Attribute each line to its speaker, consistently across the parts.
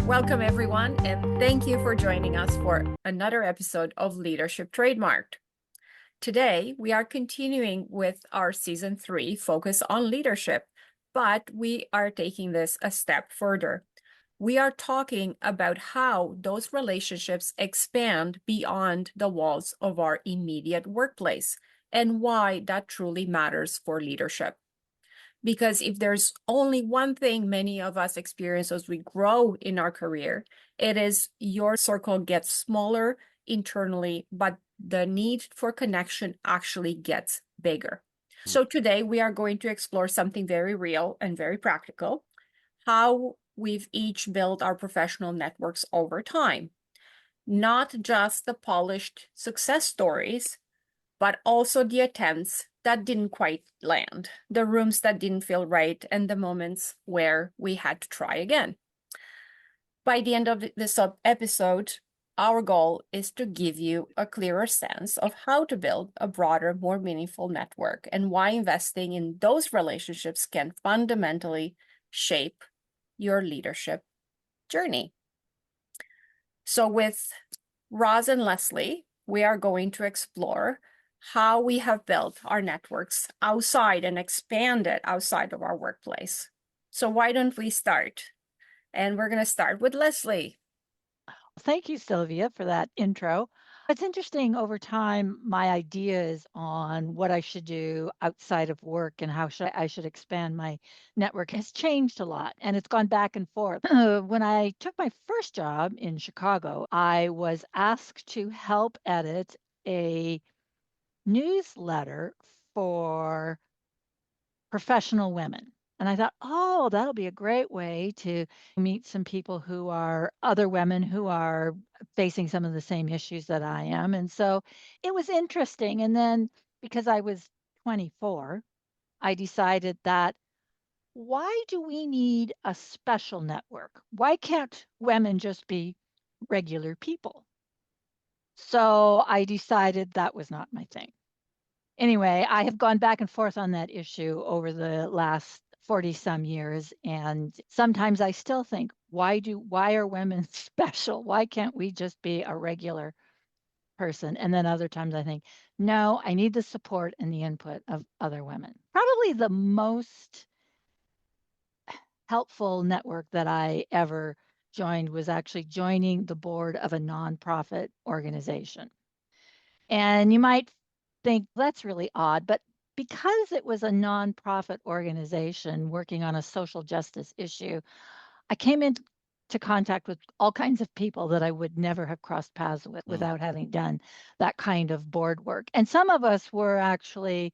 Speaker 1: Welcome, everyone, and thank you for joining us for another episode of Leadership Trademarked. Today, we are continuing with our season 3 focus on leadership, but we are taking this a step further. We are talking about how those relationships expand beyond the walls of our immediate workplace and why that truly matters for leadership. Because if there's only one thing many of us experience as we grow in our career, it is your circle gets smaller internally, but the need for connection actually gets bigger. So today we are going to explore something very real and very practical, how we've each built our professional networks over time. Not just the polished success stories, but also the attempts that didn't quite land, the rooms that didn't feel right, and the moments where we had to try again. By the end of this episode, our goal is to give you a clearer sense of how to build a broader, more meaningful network and why investing in those relationships can fundamentally shape your leadership journey. So with Roz and Leslie, we are going to explore how we have built our networks outside and expanded outside of our workplace. So why don't we start? And we're going to start with Leslie.
Speaker 2: Thank you, Silvia, for that intro. It's interesting over time, my ideas on what I should do outside of work and how I should expand my network has changed a lot and it's gone back and forth. When I took my first job in Chicago, I was asked to help edit a newsletter for professional women. And I thought, oh, that'll be a great way to meet some people who are other women who are facing some of the same issues that I am. And so it was interesting. And then because I was 24, I decided that why do we need a special network? Why can't women just be regular people? So I decided that was not my thing. Anyway, I have gone back and forth on that issue over the last 40 some years. And sometimes I still think, why are women special? Why can't we just be a regular person? And then other times I think, no, I need the support and the input of other women. Probably the most helpful network that I ever joined was actually joining the board of a nonprofit organization. And you might think that's really odd, but because it was a nonprofit organization working on a social justice issue, I came into contact with all kinds of people that I would never have crossed paths with without having done that kind of board work. And some of us were actually,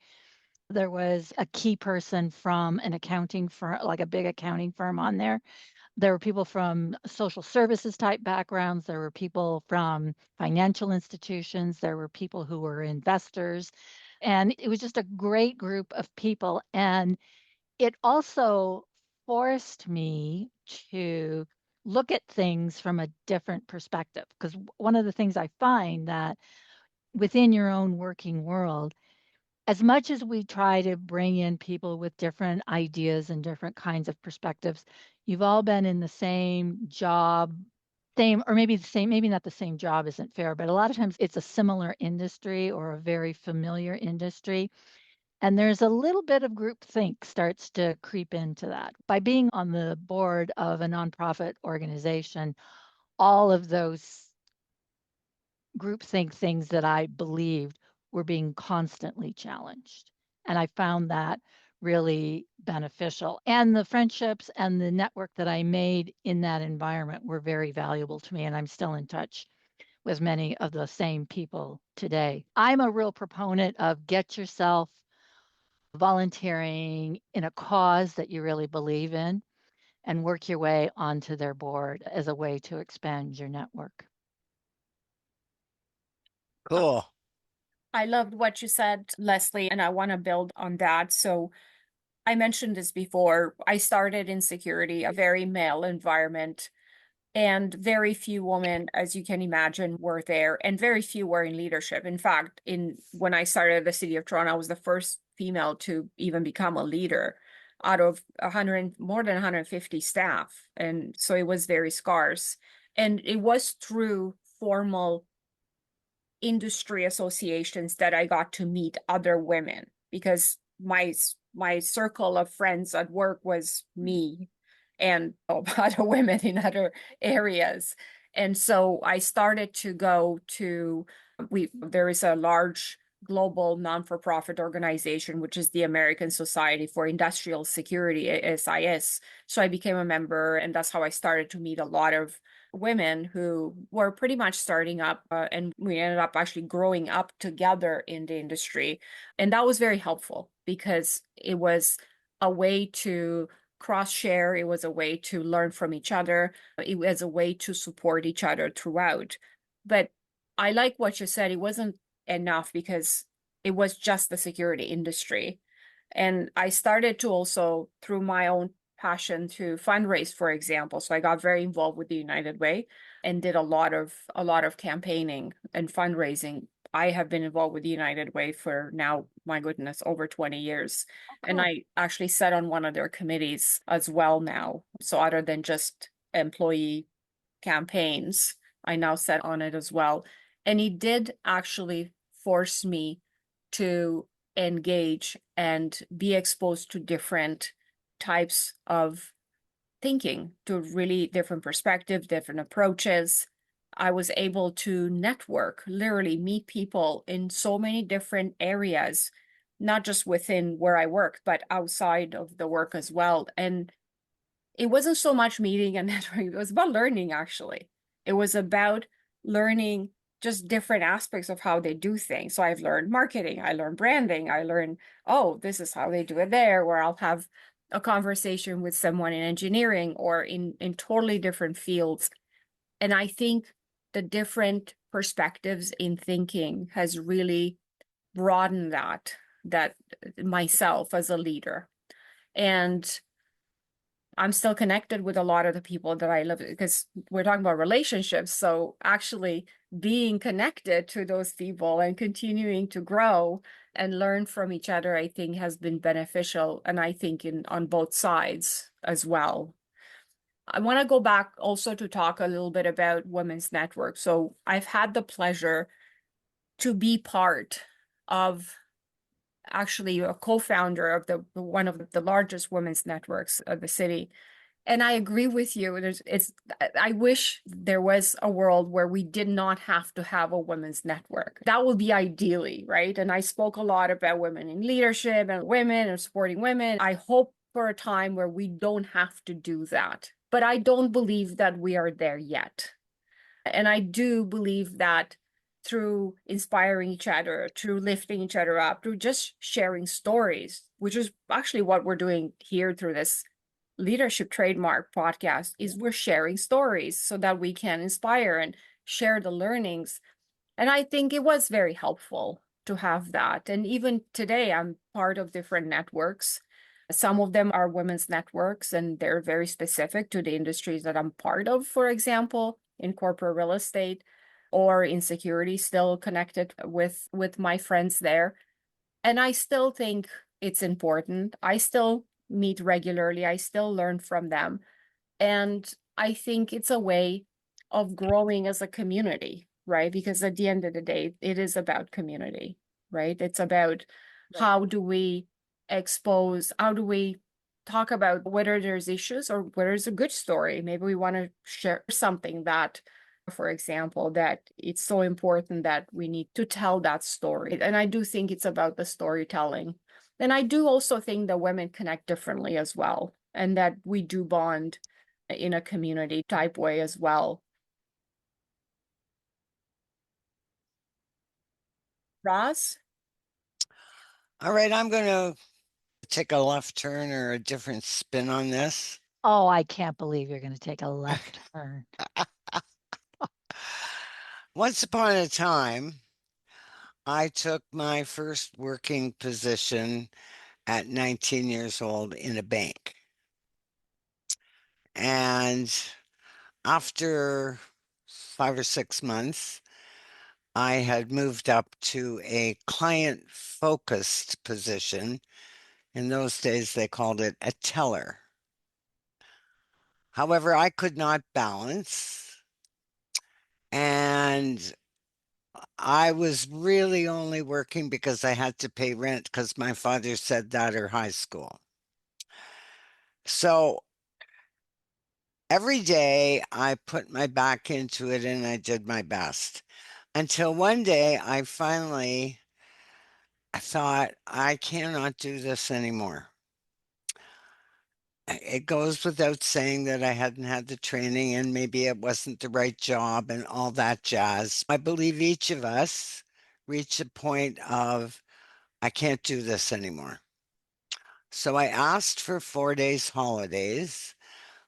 Speaker 2: there was a key person from an accounting firm, like a big accounting firm on there. There were people from social services type backgrounds. There were people from financial institutions. There were people who were investors. And it was just a great group of people. And it also forced me to look at things from a different perspective. Because one of the things I find that within your own working world, as much as we try to bring in people with different ideas and different kinds of perspectives, you've all been in the same job, same, or maybe the same, maybe not the same job isn't fair, but a lot of times it's a similar industry or a very familiar industry. And there's a little bit of groupthink starts to creep into that. By being on the board of a nonprofit organization, all of those groupthink things that I believed were being constantly challenged. And I found that really beneficial. And the friendships and the network that I made in that environment were very valuable to me. And I'm still in touch with many of the same people today. I'm a real proponent of get yourself volunteering in a cause that you really believe in and work your way onto their board as a way to expand your network.
Speaker 3: Cool.
Speaker 1: I loved what you said, Leslie, and I want to build on that. So I mentioned this before. I started in security, a very male environment, and very few women, as you can imagine, were there, and very few were in leadership. In fact, when I started at the city of Toronto, I was the first female to even become a leader. out of more than 150 staff. And so it was very scarce. And it was through formal industry associations that I got to meet other women, because my circle of friends at work was me and other women in other areas. And so I started to go to there is a large global non-for-profit organization, which is the American Society for Industrial Security, ASIS. So I became a member, and that's how I started to meet a lot of women who were pretty much starting up, and we ended up actually growing up together in the industry. And that was very helpful because it was a way to cross share, it was a way to learn from each other, it was a way to support each other throughout. But I like what you said, it wasn't enough because it was just the security industry. And I started to also, through my own passion, to fundraise, for example. So I got very involved with the United Way and did a lot of campaigning and fundraising. I have been involved with the United Way for now, my goodness, over 20 years. And
Speaker 2: Cool.
Speaker 1: I actually sat on one of their committees as well now. So other than just employee campaigns, I now sat on it as well. And he did actually force me to engage and be exposed to different types of thinking, to really different perspectives, different approaches. I was able to network, literally meet people in so many different areas, not just within where I work, but outside of the work as well. And it wasn't so much meeting and networking, it was about learning, actually. It was about learning just different aspects of how they do things. So I've learned marketing, I learned branding, I learned, oh, this is how they do it there, where I'll have a conversation with someone in engineering or in totally different fields. And I think the different perspectives in thinking has really broadened that myself as a leader. And I'm still connected with a lot of the people that I love, because we're talking about relationships. So actually being connected to those people and continuing to grow and learn from each other, I think has been beneficial. And I think on both sides as well. I want to go back also to talk a little bit about women's network. So I've had the pleasure to be part of, actually a co-founder of one of the largest women's networks of the city. And I agree with you. I wish there was a world where we did not have to have a women's network. That would be ideally, right? And I spoke a lot about women in leadership and women and supporting women. I hope for a time where we don't have to do that. But I don't believe that we are there yet. And I do believe that through inspiring each other, through lifting each other up, through just sharing stories, which is actually what we're doing here through this Leadership Trademark podcast, is we're sharing stories so that we can inspire and share the learnings. And I think it was very helpful to have that. And even today, I'm part of different networks. Some of them are women's networks, and they're very specific to the industries that I'm part of, for example, in corporate real estate or in security, still connected with my friends there. And I still think it's important. I still meet regularly. I still learn from them. And I think it's a way of growing as a community, right? Because at the end of the day, it is about community, right? It's about how do we how do we talk about whether there's issues or whether it's a good story. Maybe we want to share something that, for example, that it's so important that we need to tell that story. And I do think it's about the storytelling. And I do also think that women connect differently as well, and that we do bond in a community type way as well. Ross?
Speaker 3: All right, I'm going to take a left turn or a different spin on this.
Speaker 2: Oh, I can't believe you're going to take a left turn.
Speaker 3: Once upon a time, I took my first working position at 19 years old in a bank. And after 5 or 6 months, I had moved up to a client focused position In those days, they called it a teller. However, I could not balance, and I was really only working because I had to pay rent because my father said that or high school. So every day I put my back into it and I did my best until one day I finally thought, I cannot do this anymore. It goes without saying that I hadn't had the training and maybe it wasn't the right job and all that jazz. I believe each of us reached a point of, I can't do this anymore. So I asked for 4 days holidays,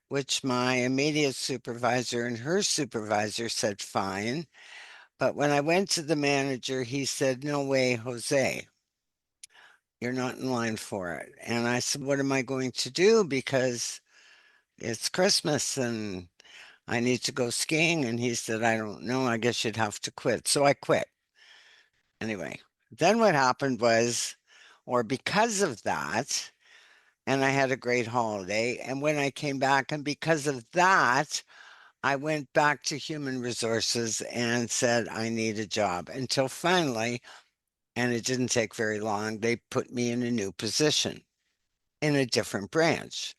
Speaker 3: which my immediate supervisor and her supervisor said fine. But when I went to the manager, he said, no way, Jose, you're not in line for it. And I said, what am I going to do? Because it's Christmas and I need to go skiing. And he said, I don't know. I guess you'd have to quit. So I quit. Anyway, then what happened was, or because of that, and I had a great holiday. And when I came back, and because of that, I went back to human resources and said, I need a job until finally, and it didn't take very long, they put me in a new position in a different branch.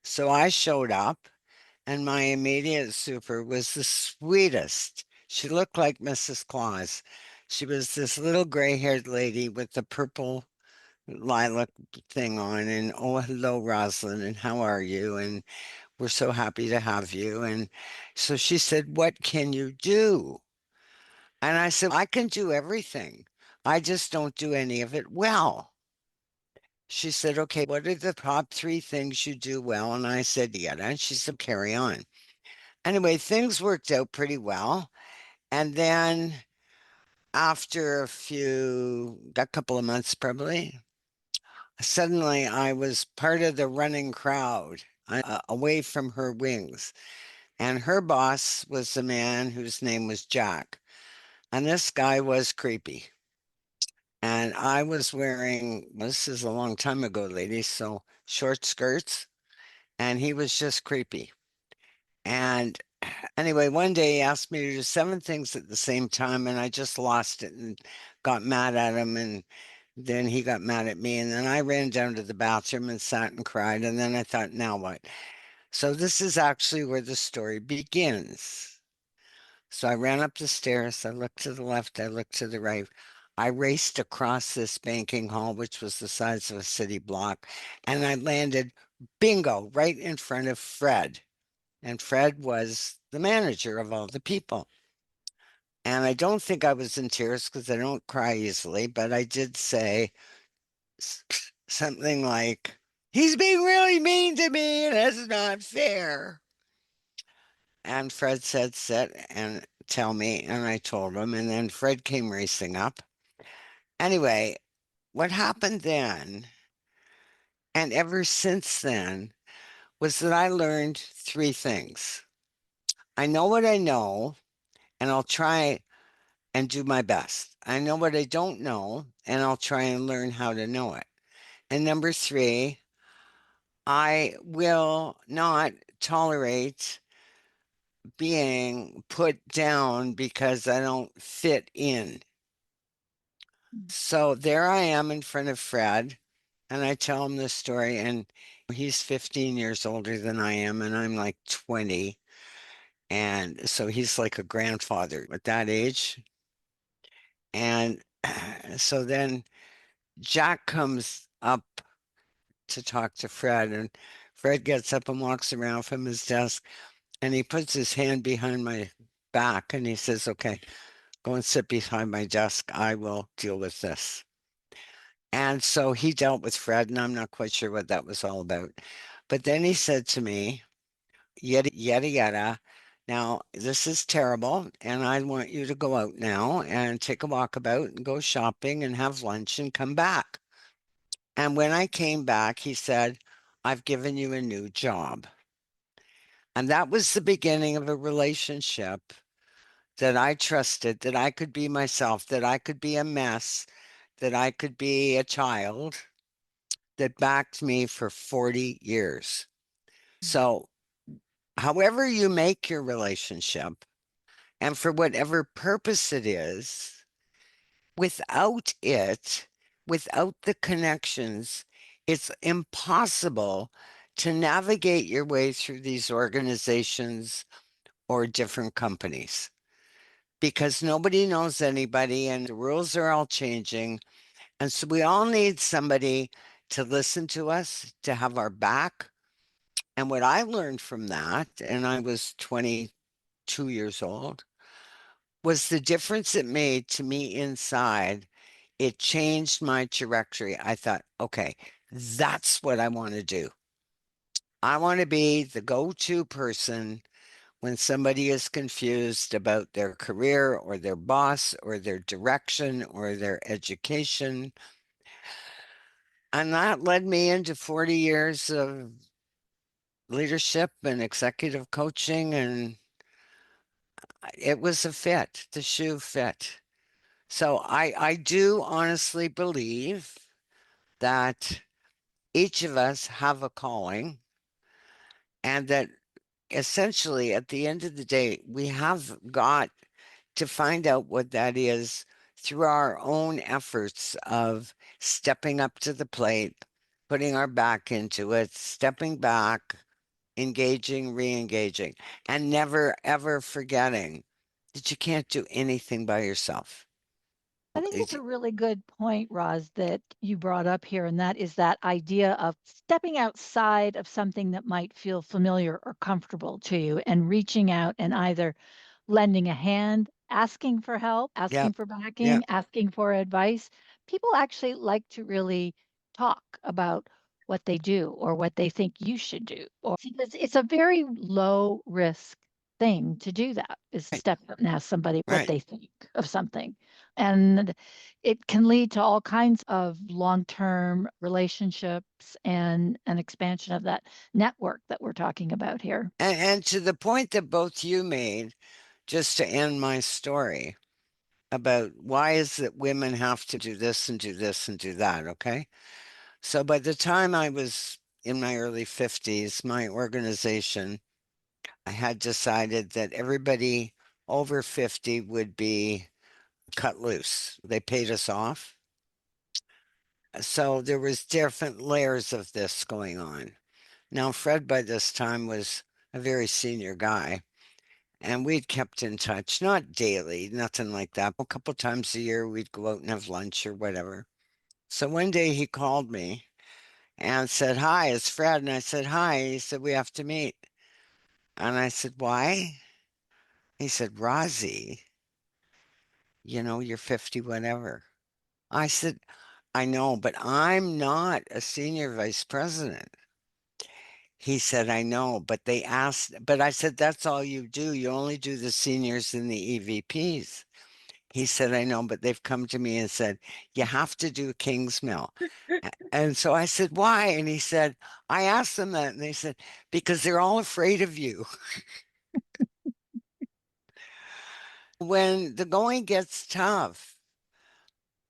Speaker 3: So I showed up, and my immediate super was the sweetest. She looked like Mrs. Claus. She was this little gray haired lady with the purple lilac thing on, and oh, hello, Rosalind, and how are you? And we're so happy to have you. And so she said, what can you do? And I said, I can do everything. I just don't do any of it well. She said, okay, what are the top 3 things you do well? And I said, yeah. And she said, carry on. Anyway, things worked out pretty well. And then after a couple of months probably, suddenly I was part of the running crowd away from her wings. And her boss was the man whose name was Jack. And this guy was creepy. And I was wearing, this is a long time ago, ladies, so short skirts. And he was just creepy. And anyway, one day he asked me to do 7 things at the same time, and I just lost it and got mad at him. And then he got mad at me. And then I ran down to the bathroom and sat and cried. And then I thought, now what? So this is actually where the story begins. So I ran up the stairs. I looked to the left. I looked to the right. I raced across this banking hall, which was the size of a city block, and I landed bingo right in front of Fred. And Fred was the manager of all the people. And I don't think I was in tears because I don't cry easily, but I did say something like, he's being really mean to me and that's not fair. And Fred said, sit and tell me. And I told him. And then Fred came racing up. Anyway, what happened then, and ever since then, was that I learned 3 things. I know what I know, and I'll try and do my best. I know what I don't know, and I'll try and learn how to know it. And number 3, I will not tolerate being put down because I don't fit in. So there I am in front of Fred, and I tell him this story, and he's 15 years older than I am, and I'm like 20. And so he's like a grandfather at that age. And so then Jack comes up to talk to Fred, and Fred gets up and walks around from his desk, and he puts his hand behind my back, and he says, okay, go and sit behind my desk. I will deal with this. And so he dealt with Fred, and I'm not quite sure what that was all about. But then he said to me, yada, yada, yada. Now, this is terrible, and I want you to go out now and take a walkabout and go shopping and have lunch and come back. And when I came back, he said, I've given you a new job. And that was the beginning of a relationship that I trusted, that I could be myself, that I could be a mess, that I could be a child, that backed me for 40 years. So, however you make your relationship, and for whatever purpose it is, without it, without the connections, it's impossible to navigate your way through these organizations or different companies because nobody knows anybody and the rules are all changing. And so we all need somebody to listen to us, to have our back. And what I learned from that, and I was 22 years old, was the difference it made to me inside. It changed my trajectory. I thought, okay, that's what I want to do. I want to be the go-to person when somebody is confused about their career or their boss or their direction or their education. And that led me into 40 years of leadership and executive coaching. And it was a fit, the shoe fit. So I do honestly believe that each of us have a calling and that essentially at the end of the day, we have got to find out what that is through our own efforts of stepping up to the plate, putting our back into it, stepping back, engaging, re-engaging, and never ever forgetting that you can't do anything by yourself.
Speaker 2: I think it's a really good point, Roz, that you brought up here, and that is that idea of stepping outside of something that might feel familiar or comfortable to you and reaching out and either lending a hand, asking for help, asking
Speaker 3: Yep,
Speaker 2: for
Speaker 3: yep,
Speaker 2: backing, asking for advice. People actually like to really talk about what they do or what they think you should do. Or it's a very low risk thing to do that is
Speaker 3: right,
Speaker 2: step up and ask somebody what
Speaker 3: right.
Speaker 2: they think of something. And it can lead to all kinds of long-term relationships and an expansion of that network that we're talking about here.
Speaker 3: And to the point that both you made, just to end my story about why is it women have to do this and do this and do that, okay? So by the time I was in my early 50s, my organization, I had decided that everybody over 50 would be cut loose. They paid us off. So there was different layers of this going on. Now, Fred by this time was a very senior guy, and we'd kept in touch, not daily, nothing like that. A couple times a year, we'd go out and have lunch or whatever. So one day he called me and said, "Hi, it's Fred." And I said, "Hi." He said, "We have to meet." And I said, "Why?" He said, "Rosie, you're 50, whatever." I said, "I know, but I'm not a senior vice president." He said, "I know, but they asked," but I said, "That's all you do. You only do the seniors and the EVPs." He said, "I know, but they've come to me and said, you have to do King's Mill." And so I said, "Why?" And he said, I asked them that, and they said, "Because they're all afraid of you." When the going gets tough,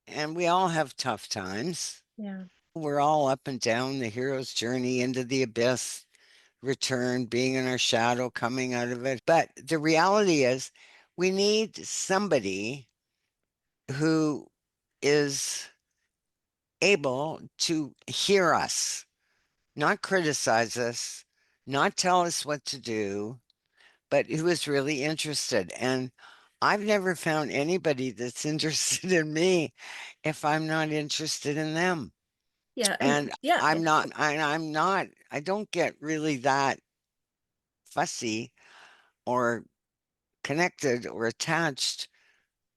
Speaker 3: and we all have tough times,
Speaker 1: Yeah.
Speaker 3: we're all up and down the hero's journey into the abyss, return, being in our shadow, coming out of it. But the reality is, we need somebody who is able to hear us, not criticize us, not tell us what to do, but who is really interested. And I've never found anybody that's interested in me if I'm not interested in them.
Speaker 1: Yeah. And
Speaker 3: And
Speaker 1: yeah.
Speaker 3: I don't get really that fussy or connected or attached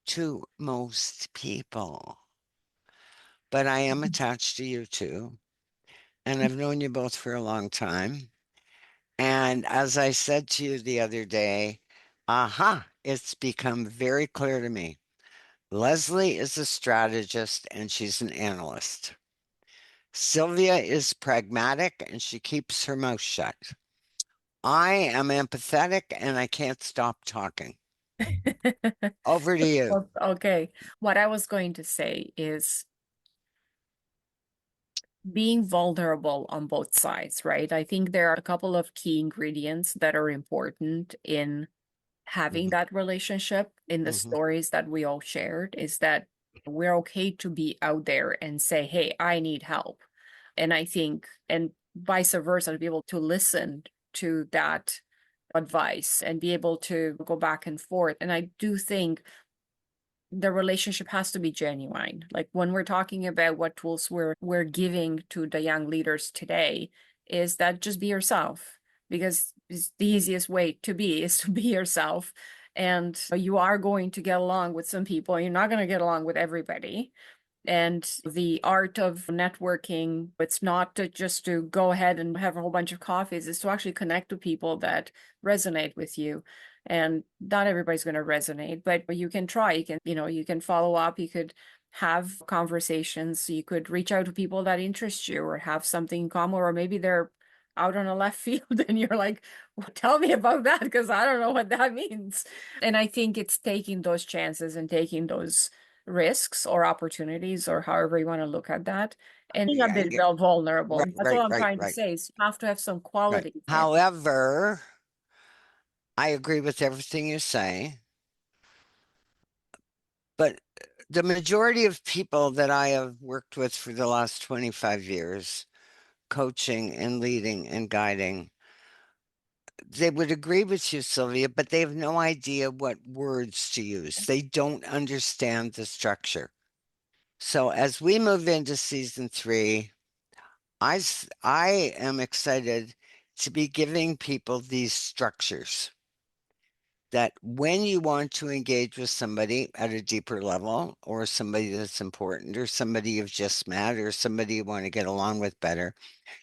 Speaker 3: to most people. But I am attached to you too. And I've known you both for a long time. And as I said to you the other day, it's become very clear to me. Leslie is a strategist and she's an analyst. Silvia is pragmatic and she keeps her mouth shut. I am empathetic and I can't stop talking. Over to you.
Speaker 1: Okay. What I was going to say is being vulnerable on both sides, right? I think there are a couple of key ingredients that are important in having that relationship. In the stories that we all shared, is that we're okay to be out there and say, hey, I need help. And I think, and vice versa, to be able to listen to that advice and be able to go back and forth. And I do think the relationship has to be genuine. Like when we're talking about what tools we're giving to the young leaders today, is that just be yourself, because it's the easiest way to be is to be yourself. And you are going to get along with some people, you're not going to get along with everybody. And the art of networking, it's not just to go ahead and have a whole bunch of coffees, it's to actually connect with people that resonate with you. And not everybody's going to resonate, but you can try. You can follow up. You could have conversations. You could reach out to people that interest you or have something in common, or maybe they're out on a left field and you're like, well, tell me about that because I don't know what that means. And I think it's taking those chances and taking those risks or opportunities, or however you want to look at that, and being a bit vulnerable.
Speaker 3: Right,
Speaker 1: That's all
Speaker 3: right,
Speaker 1: I'm
Speaker 3: right,
Speaker 1: trying to
Speaker 3: right,
Speaker 1: say, is you have to have some
Speaker 3: right.
Speaker 1: qualities.
Speaker 3: However, I agree with everything you say, but the majority of people that I have worked with for the last 25 years, coaching and leading and guiding, they would agree with you, Sylvia, but they have no idea what words to use. They don't understand the structure. So as we move into season 3, I am excited to be giving people these structures that when you want to engage with somebody at a deeper level, or somebody that's important, or somebody you've just met, or somebody you want to get along with better,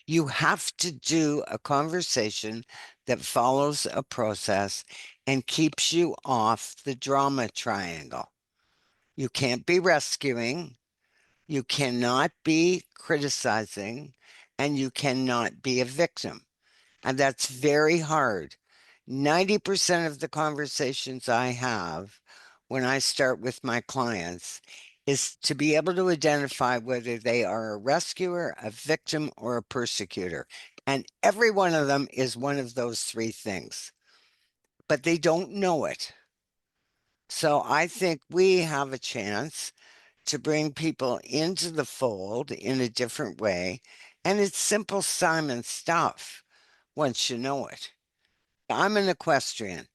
Speaker 3: you have to do a conversation that follows a process and keeps you off the drama triangle. You can't be rescuing, you cannot be criticizing, and you cannot be a victim. And that's very hard. 90% of the conversations I have when I start with my clients is to be able to identify whether they are a rescuer, a victim, or a persecutor. And every one of them is one of those 3 things, but they don't know it. So I think we have a chance to bring people into the fold in a different way. And it's simple Simon stuff once you know it. I'm an equestrian.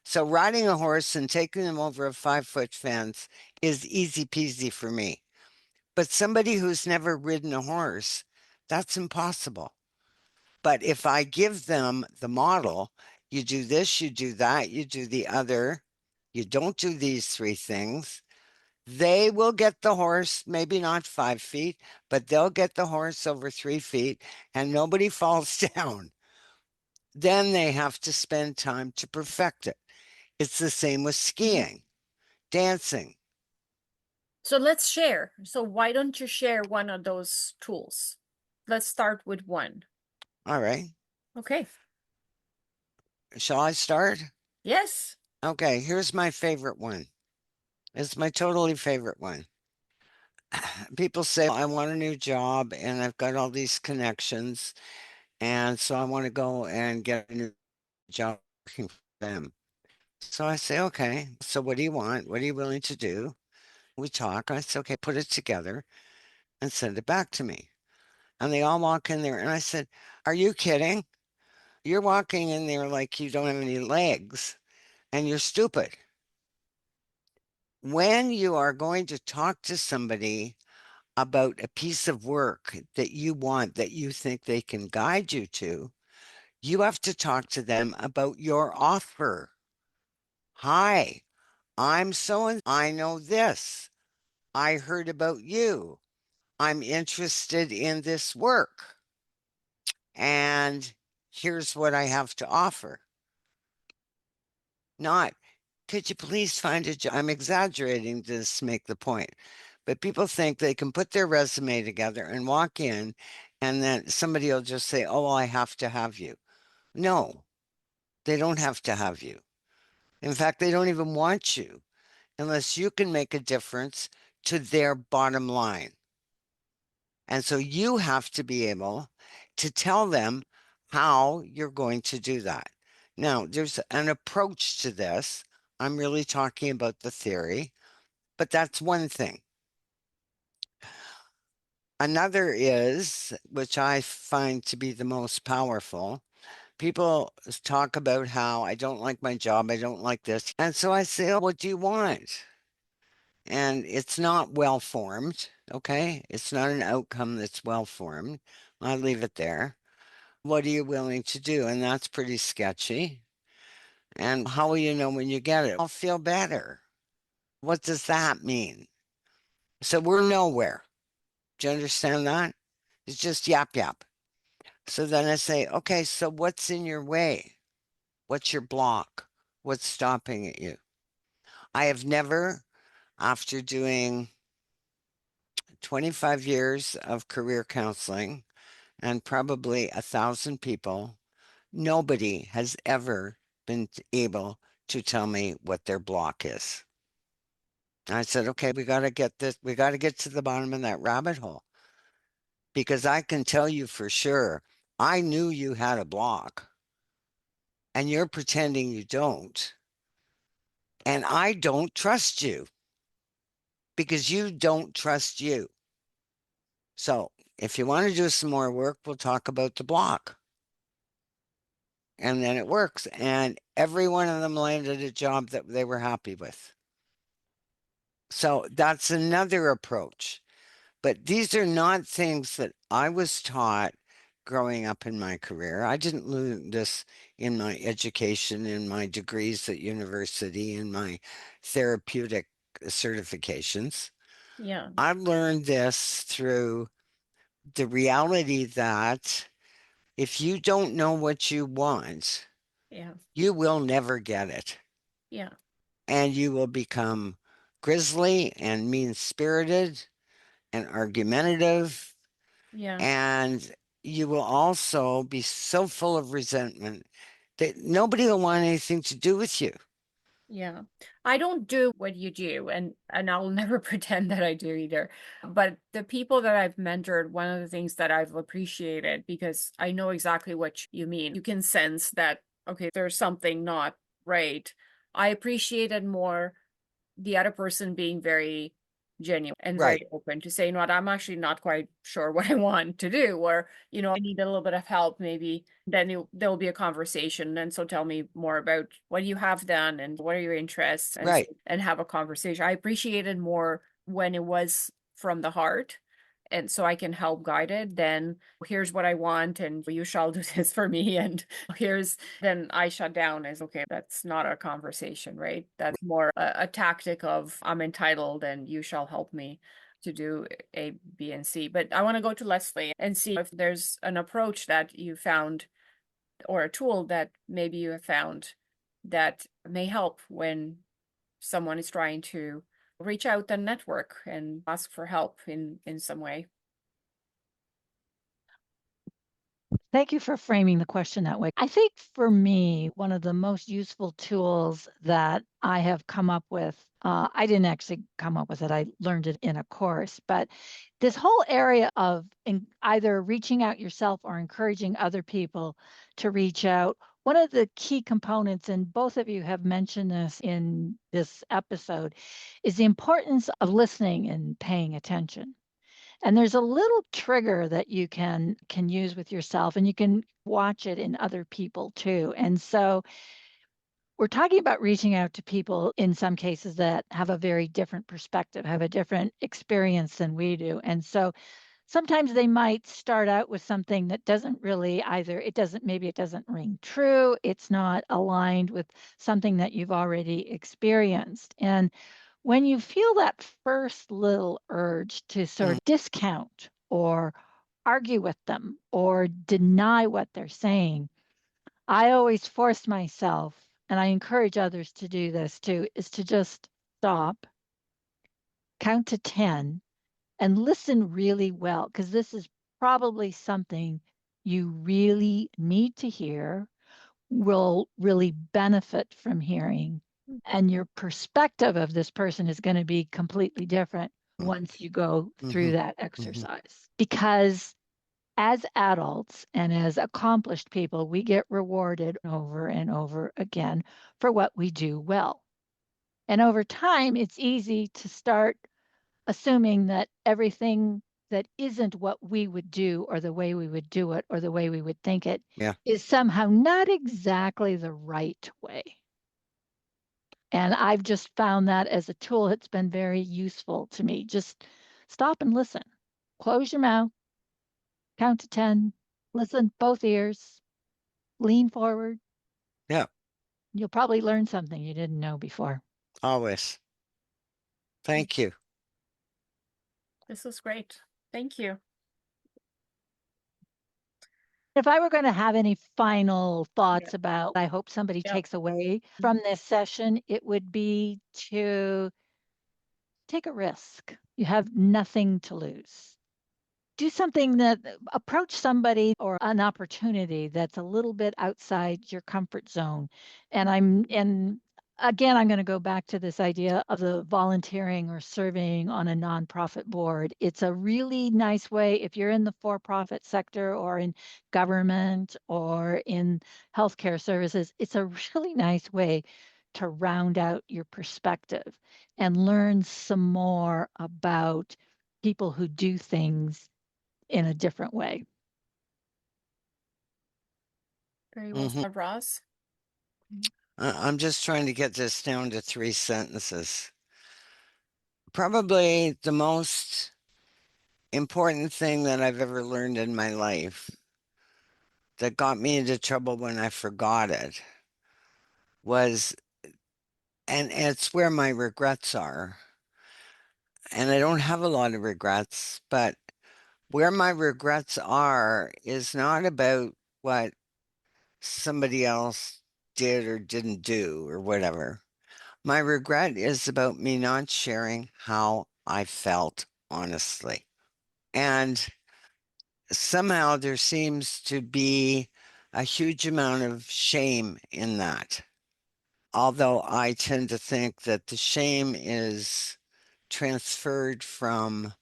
Speaker 3: So riding a horse and taking them over a 5-foot fence is easy peasy for me. But somebody who's never ridden a horse, that's impossible. But if I give them the model, you do this, you do that, you do the other, you don't do these 3 things, they will get the horse, maybe not 5 feet, but they'll get the horse over 3 feet and nobody falls down. Then they have to spend time to perfect it. It's the same with skiing, dancing.
Speaker 1: So let's share. So why don't you share one of those tools? Let's start with one.
Speaker 3: All right.
Speaker 1: Okay.
Speaker 3: Shall I start?
Speaker 1: Yes.
Speaker 3: Okay, here's my favorite one. It's my totally favorite one. People say, I want a new job and I've got all these connections. And so I want to go and get a new job working for them. So I say, okay, so what do you want? What are you willing to do? We talk. I say, okay, put it together and send it back to me. And they all walk in there. And I said, are you kidding? You're walking in there like you don't have any legs and you're stupid. When you are going to talk to somebody about a piece of work that you want, that you think they can guide you to, you have to talk to them about your offer. Hi, I'm so and I know this. I heard about you. I'm interested in this work. And here's what I have to offer. Not, could you please find a job? I'm exaggerating to make the point. But people think they can put their resume together and walk in, and then somebody will just say, oh, well, I have to have you. No, they don't have to have you. In fact, they don't even want you unless you can make a difference to their bottom line. And so you have to be able to tell them how you're going to do that. Now, there's an approach to this. I'm really talking about the theory, but that's one thing. Another is, which I find to be the most powerful, people talk about how I don't like my job, I don't like this. And so I say, oh, what do you want? And it's not well formed, okay? It's not an outcome that's well formed. I'll leave it there. What are you willing to do? And that's pretty sketchy. And how will you know when you get it? I'll feel better. What does that mean? So we're nowhere. Do you understand that? It's just yap yap. So then I say, okay, so what's in your way? What's your block? What's stopping at you? I have never, after doing 25 years of career counseling and probably 1,000 people, nobody has ever been able to tell me what their block is. I said, okay, we got to get this, we got to get to the bottom of that rabbit hole, because I can tell you for sure, I knew you had a block and you're pretending you don't. And I don't trust you because you don't trust you. So if you want to do some more work, we'll talk about the block. And then it works. And every one of them landed a job that they were happy with. So that's another approach. But these are not things that I was taught growing up in my career. I didn't learn this in my education, in my degrees at university, in my therapeutic certifications.
Speaker 1: Yeah.
Speaker 3: I learned this through the reality that if you don't know what you want,
Speaker 1: Yeah.
Speaker 3: you will never get it.
Speaker 1: Yeah.
Speaker 3: And you will become grisly and mean-spirited and argumentative.
Speaker 1: Yeah.
Speaker 3: And you will also be so full of resentment that nobody will want anything to do with you.
Speaker 1: Yeah. I don't do what you do, and I'll never pretend that I do either. But the people that I've mentored, one of the things that I've appreciated, because I know exactly what you mean. You can sense that, okay, there's something not right. I appreciated more the other person being very genuine and
Speaker 3: Right.
Speaker 1: very open to say, you know what, I'm actually not quite sure what I want to do, or, you know, I need a little bit of help, maybe. Then there'll be a conversation. And so tell me more about what you have done and what are your interests, and
Speaker 3: Right.
Speaker 1: and have a conversation. I appreciated more when it was from the heart. And so I can help guide it. Then here's what I want, and you shall do this for me. And then I shut down as, okay, that's not a conversation, right? That's more a tactic of, I'm entitled and you shall help me to do A, B, and C. But I want to go to Leslie and see if there's an approach that you found, or a tool that maybe you have found, that may help when someone is trying to reach out and network and ask for help in some way.
Speaker 2: Thank you for framing the question that way. I think for me, one of the most useful tools that I have come up with, I didn't actually come up with it, I learned it in a course, but this whole area of either reaching out yourself or encouraging other people to reach out. One of the key components, and both of you have mentioned this in this episode, is the importance of listening and paying attention. And there's a little trigger that you can use with yourself, and you can watch it in other people too. And so we're talking about reaching out to people in some cases that have a very different perspective, have a different experience than we do. And so sometimes they might start out with something that doesn't really either, maybe it doesn't ring true, it's not aligned with something that you've already experienced. And when you feel that first little urge to sort
Speaker 3: Mhm.
Speaker 2: of discount or argue with them or deny what they're saying, I always force myself, and I encourage others to do this too, is to just stop, count to 10, and listen really well, because this is probably something you really need to hear, will really benefit from hearing, and your perspective of this person is going to be completely different once you go through
Speaker 3: Mhm.
Speaker 2: that exercise. Because as adults and as accomplished people, we get rewarded over and over again for what we do well. And over time, it's easy to start assuming that everything that isn't what we would do or the way we would do it or the way we would think it
Speaker 3: Yeah.
Speaker 2: is somehow not exactly the right way. And I've just found that as a tool, it's been very useful to me. Just stop and listen. Close your mouth, count to 10, listen both ears, lean forward.
Speaker 3: Yeah.
Speaker 2: You'll probably learn something you didn't know before.
Speaker 3: Always. Thank you.
Speaker 1: This was great. Thank you.
Speaker 2: If I were going to have any final thoughts about, I hope somebody takes away from this session, it would be to take a risk. You have nothing to lose. Do something that approach somebody or an opportunity that's a little bit outside your comfort zone. And again, I'm going to go back to this idea of the volunteering or serving on a nonprofit board. It's a really nice way if you're in the for-profit sector or in government or in healthcare services, it's a really nice way to round out your perspective and learn some more about people who do things in a different way.
Speaker 1: Very well
Speaker 3: Mhm.
Speaker 1: said, Ross.
Speaker 3: I'm just trying to get this down to 3 sentences. Probably the most important thing that I've ever learned in my life that got me into trouble when I forgot it was, and it's where my regrets are. And I don't have a lot of regrets, but where my regrets are is not about what somebody else did or didn't do or whatever. My regret is about me not sharing how I felt honestly. And somehow there seems to be a huge amount of shame in that. Although I tend to think that the shame is transferred from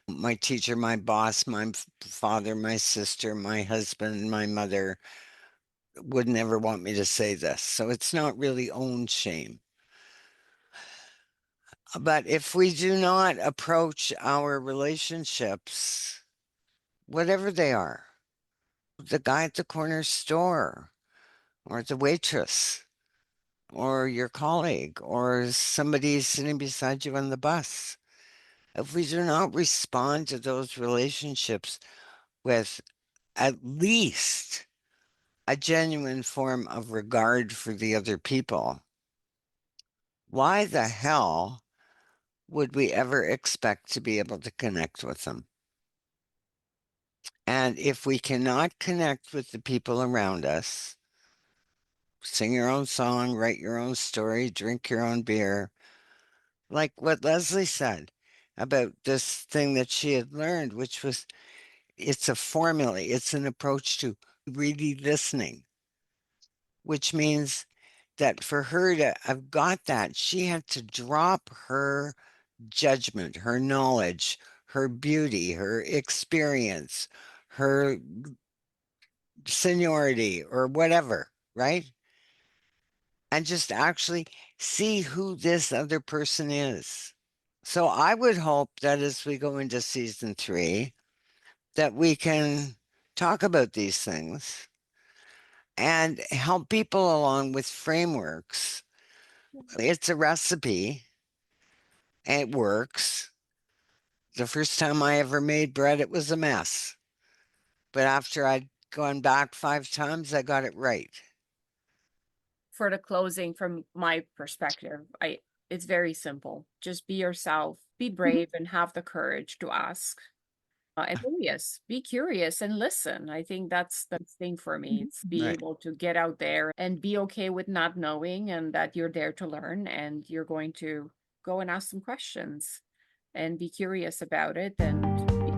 Speaker 3: my teacher, my boss, my father, my sister, my husband, my mother would never want me to say this. So it's not really own shame. But if we do not approach our relationships, whatever they are, the guy at the corner store, or the waitress, or your colleague, or somebody sitting beside you on the bus, if we do not respond to those relationships with at least a genuine form of regard for the other people, why the hell would we ever expect to be able to connect with them? And if we cannot connect with the people around us, sing your own song, write your own story, drink your own beer, like what Leslie said about this thing that she had learned, which was it's a formula, it's an approach to really listening, which means that for her to have got that, she had to drop her judgment, her knowledge, her beauty, her experience, her seniority, or whatever, right? And just actually see who this other person is. So I would hope that as we go into season 3, that we can talk about these things and help people along with frameworks. It's a recipe. It works. The first time I ever made bread, it was a mess. But after I'd gone back 5 times, I got it right.
Speaker 1: For the closing, from my perspective, it's very simple. Just be yourself, be brave, and have the courage to ask. And be curious and listen. I think that's the thing for me. It's be
Speaker 3: Right.
Speaker 1: able to get out there and be okay with not knowing, and that you're there to learn, and you're going to go and ask some questions and be curious about it. And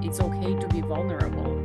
Speaker 1: it's okay to be vulnerable.